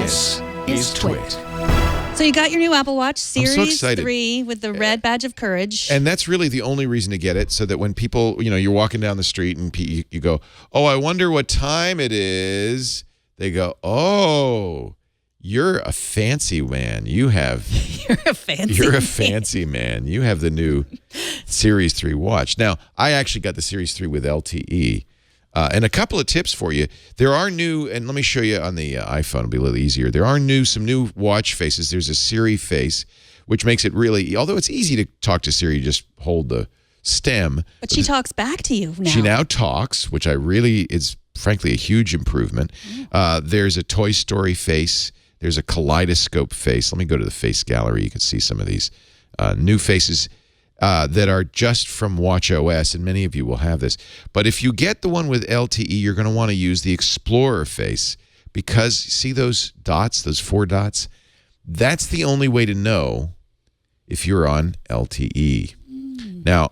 This is TWiT. So you got your new Apple Watch Series so 3 with the red badge of courage. And that's really the only reason to get it, so that when people, you're walking down the street and you go, oh, I wonder what time it is. They go, oh, you're a fancy man. You're a fancy man. You have the new Series 3 watch. Now, I actually got the Series 3 with LTE. And a couple of tips for you. There are new, and let me show you on the iPhone, it'll be a little easier. There are some new watch faces. There's a Siri face, which makes it really, although it's easy to talk to Siri, you just hold the stem. But she talks back to you now. She now talks, which is frankly a huge improvement. There's a Toy Story face. There's a kaleidoscope face. Let me go to the face gallery. You can see some of these new faces that are just from watchOS, and many of you will have this. But if you get the one with LTE, you're going to want to use the Explorer face, because see those dots, those 4 dots? That's the only way to know if you're on LTE. Now,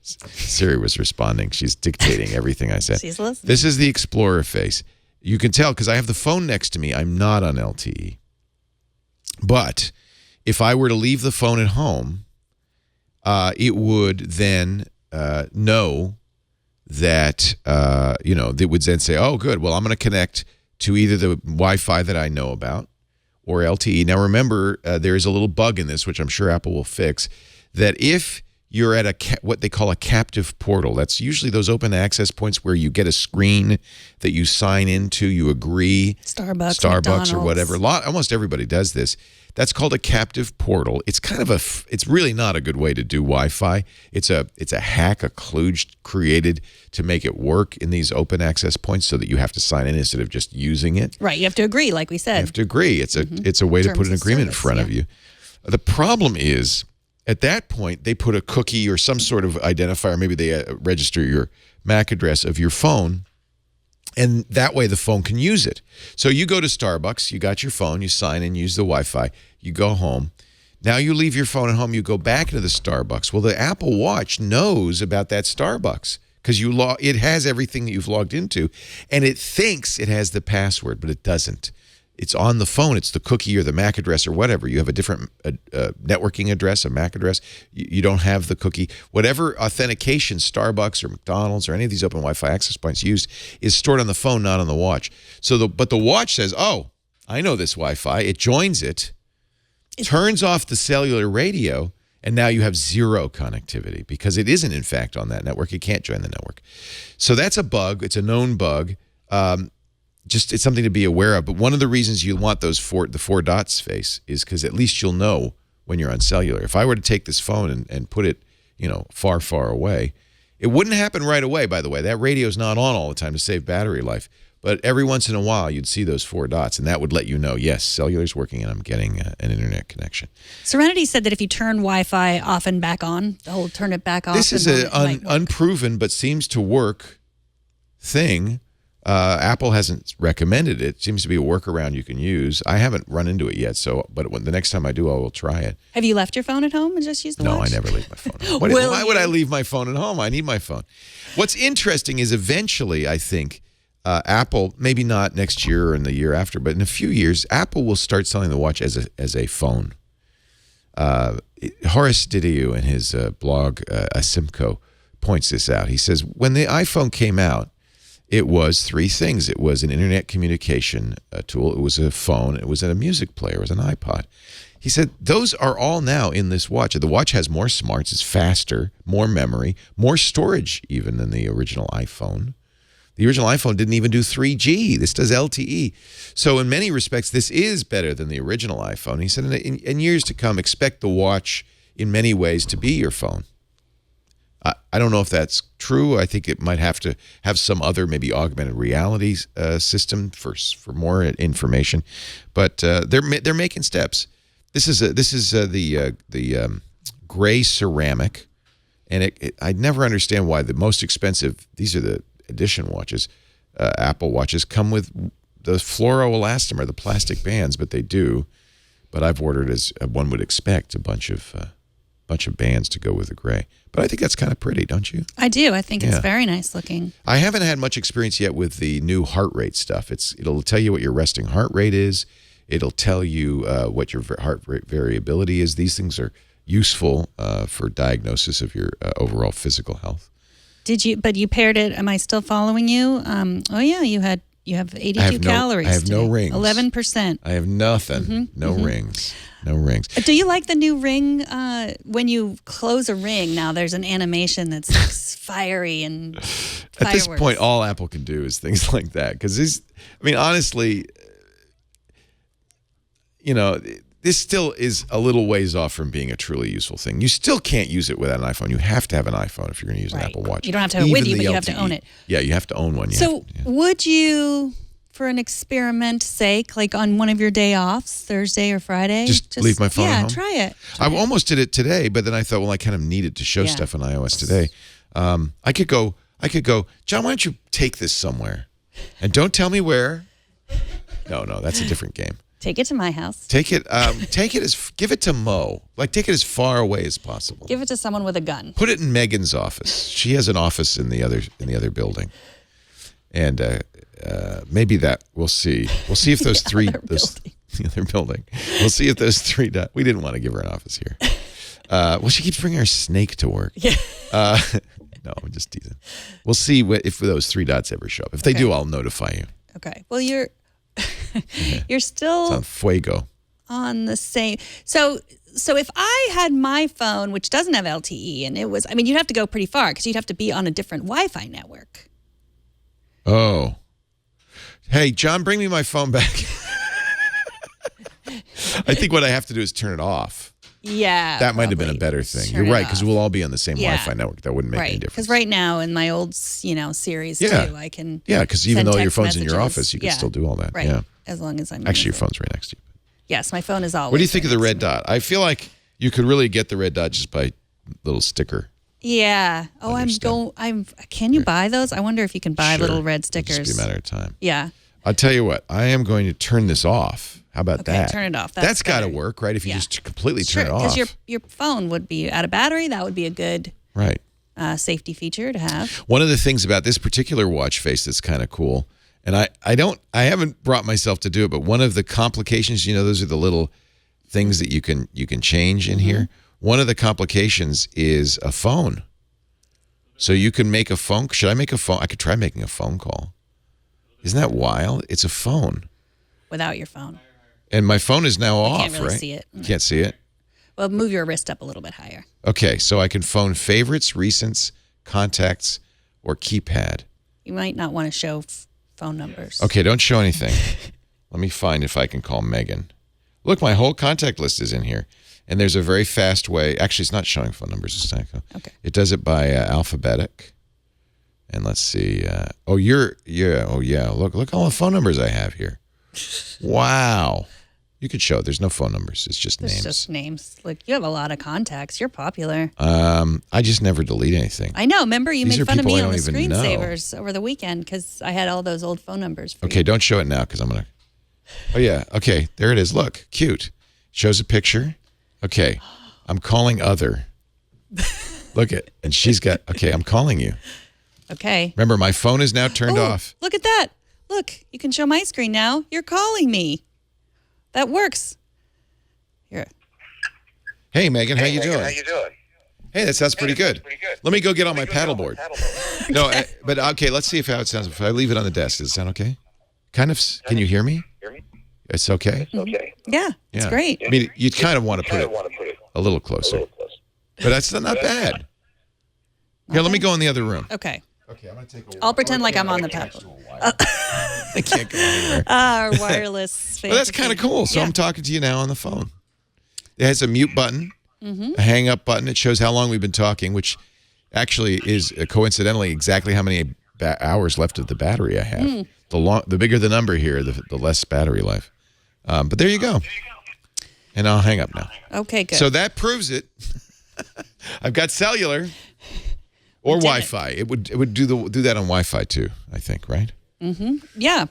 Siri was responding. She's dictating everything I said. She's listening. This is the Explorer face. You can tell because I have the phone next to me. I'm not on LTE. But if I were to leave the phone at home, it would then know that, it would then say, oh, good, well, I'm going to connect to either the Wi-Fi that I know about or LTE. Now, remember, there is a little bug in this, which I'm sure Apple will fix, that if you're at what they call a captive portal, that's usually those open access points where you get a screen that you sign into, you agree. Starbucks or whatever. Almost everybody does this. That's called a captive portal. It's kind of it's really not a good way to do Wi-Fi. It's a hack, a kludge created to make it work in these open access points so that you have to sign in instead of just using it. Right, you have to agree, like we said. You have to agree. It's a way to put an agreement in front of you. The problem is, at that point, they put a cookie or some sort of identifier. Maybe they register your MAC address of your phone, and that way the phone can use it. So you go to Starbucks, you got your phone, you sign in, use the Wi-Fi, you go home. Now you leave your phone at home, you go back into the Starbucks. Well, the Apple Watch knows about that Starbucks because it has everything that you've logged into, and it thinks it has the password, but it doesn't. It's on the phone. It's the cookie or the MAC address or whatever. You have a different networking address, a MAC address. You don't have the cookie. Whatever authentication Starbucks or McDonald's or any of these open Wi-Fi access points used is stored on the phone, not on the watch. But the watch says, oh, I know this Wi-Fi. It joins it, turns off the cellular radio, and now you have zero connectivity because it isn't, in fact, on that network. It can't join the network. So that's a bug. It's a known bug. It's something to be aware of. But one of the reasons you want the 4 dots face is because at least you'll know when you're on cellular. If I were to take this phone and put it, far, far away, it wouldn't happen right away, by the way. That radio's not on all the time to save battery life. But every once in a while, you'd see those 4 dots, and that would let you know, yes, cellular's working and I'm getting an internet connection. Serenity said that if you turn Wi-Fi off and back on, they'll turn it back off. This is an unproven but seems to work thing. Apple hasn't recommended it. It seems to be a workaround you can use. I haven't run into it yet, but the next time I do, I will try it. Have you left your phone at home and just used the watch? No, I never leave my phone at home. Why would I leave my phone at home? I need my phone. What's interesting is eventually, I think, Apple, maybe not next year or in the year after, but in a few years, Apple will start selling the watch as a phone. Horace Didiu in his blog, Asimco, points this out. He says, when the iPhone came out, it was 3 things. It was an internet communication tool. It was a phone. It was a music player. It was an iPod. He said, those are all now in this watch. The watch has more smarts. It's faster, more memory, more storage even than the original iPhone. The original iPhone didn't even do 3G. This does LTE. So in many respects, this is better than the original iPhone. He said, in years to come, expect the watch in many ways to be your phone. I don't know if that's true. I think it might have to have some other maybe augmented reality system for more information, but they're making steps. This is the gray ceramic, and I never understand why the most expensive. These are the edition watches, Apple watches come with the fluoroelastomer, the plastic bands, but they do. But I've ordered, as one would expect, a bunch of bunch of bands to go with the gray. But I think that's kind of pretty, don't you? I do. I think it's very nice looking. I haven't had much experience yet with the new heart rate stuff. It'll tell you what your resting heart rate is. It'll tell you what your heart rate variability is. These things are useful for diagnosis of your overall physical health. But you paired it. Am I still following you? Oh yeah, you have 82 calories. I have no rings. 11%. I have nothing. No rings. No rings. Do you like the new ring? When you close a ring, now there's an animation that's fiery and fireworks. At this point, all Apple can do is things like that. Because honestly, this still is a little ways off from being a truly useful thing. You still can't use it without an iPhone. You have to have an iPhone if you're going to use an Apple Watch. You don't have to have it with you, but you have to own it. Yeah, you have to own one. Would you, for an experiment's sake, like on one of your day offs, Thursday or Friday, just leave my phone at home? Yeah, try it. I almost did it today, but then I thought, well, I kind of needed to show stuff on iOS today. I could go, John, why don't you take this somewhere? And don't tell me where. No, that's a different game. Take it to my house. Give it to Mo. Take it as far away as possible. Give it to someone with a gun. Put it in Megan's office. She has an office in the other building, and maybe that we'll see. We'll see if those the other building. We'll see if those 3 dots. We didn't want to give her an office here. Well, she keeps bringing her snake to work. Yeah. No, I'm just teasing. We'll see if those 3 dots ever show up. If they do, I'll notify you. Okay. Well, you're still it's on fuego. On the same. So if I had my phone, which doesn't have LTE, and it was, you'd have to go pretty far because you'd have to be on a different Wi-Fi network. Oh. Hey, John, bring me my phone back. I think what I have to do is turn it off. Yeah. That might have been a better thing. You're right, because we'll all be on the same Wi-Fi network. That wouldn't make any difference. Because right now in my old, series too, I can. Yeah, because even though your phone's in your office, you can still do all that. Right. Yeah. As long as I'm. Actually, your phone's right next to you. Yes, my phone is always. What do you think of the red dot? I feel like you could really get the red dot just by little sticker. Yeah. Oh, Can you buy those? I wonder if you can buy little red stickers. It'll just be a matter of time. Yeah. I'll tell you what. I am going to turn this off. How about that? Turn it off. That's got to work, right? If you just completely turn it off. Because your phone would be out of battery. That would be a good safety feature to have. One of the things about this particular watch face that's kind of cool, and I haven't brought myself to do it, but one of the complications, those are the little things that you can change in here. One of the complications is a phone. So you can make a phone. Should I make a phone? I could try making a phone call. Isn't that wild? It's a phone. Without your phone. And my phone is now off, can't really right? See it. Can't see it? Well, move your wrist up a little bit higher. Okay, so I can phone favorites, recents, contacts, or keypad. You might not want to show phone numbers. Okay, don't show anything. Let me find if I can call Megan. Look, my whole contact list is in here. And there's a very fast way. Actually, it's not showing phone numbers. It's not. Okay. It does it by alphabetic. And let's see. Oh, yeah. Look all the phone numbers I have here. Wow. You could show. There's no phone numbers. It's just names. It's just names. Like, you have a lot of contacts. You're popular. I just never delete anything. I know. Remember, you made fun of me on the screensavers know. over the weekend because I had all those old phone numbers for Okay, you. don't show it now because I'm going to. Oh, yeah. Okay, there it is. Look, cute. Shows a picture. Okay, I'm calling other. Look at, and she's got, okay, I'm calling you. Okay. Remember, my phone is now turned off. Look at that. Look, you can show my screen now. You're calling me. That works. Here. Hey, Megan, how you doing? How you doing? Hey, that sounds pretty good. Let me go get on my paddleboard. No, but okay, let's see how it sounds. If I leave it on the desk, does it sound okay? Kind of. Can you hear me? It's okay? Okay. Yeah, it's great. I mean, you kind of want to put it a little closer. But that's not bad. Here, let me go in the other room. Okay. Okay, I'm going to take a walk. I'll pretend like I'm on the paddle. I can't go anywhere. Our wireless. Well, that's kind of cool. So I'm talking to you now on the phone. It has a mute button, a hang up button. It shows how long we've been talking, which actually is coincidentally exactly how many hours left of the battery I have. The bigger the number here, the less battery life. But there you go. And I'll hang up now. Okay, good. So that proves it. I've got cellular or Wi-Fi. It would do that on Wi-Fi too, I think, right? Yeah.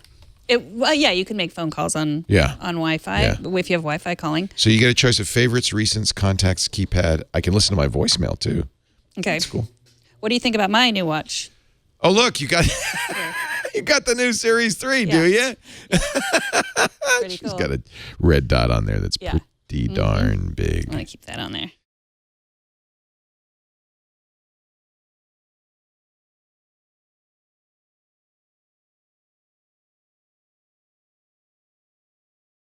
Well, yeah, you can make phone calls on Wi-Fi if you have Wi-Fi calling. So you get a choice of favorites, recents, contacts, keypad. I can listen to my voicemail too. Okay. That's cool. What do you think about my new watch? Oh, look, you got you got the new Series 3, do you? Pretty cool. She's got a red dot on there that's pretty darn big. I'm going to keep that on there.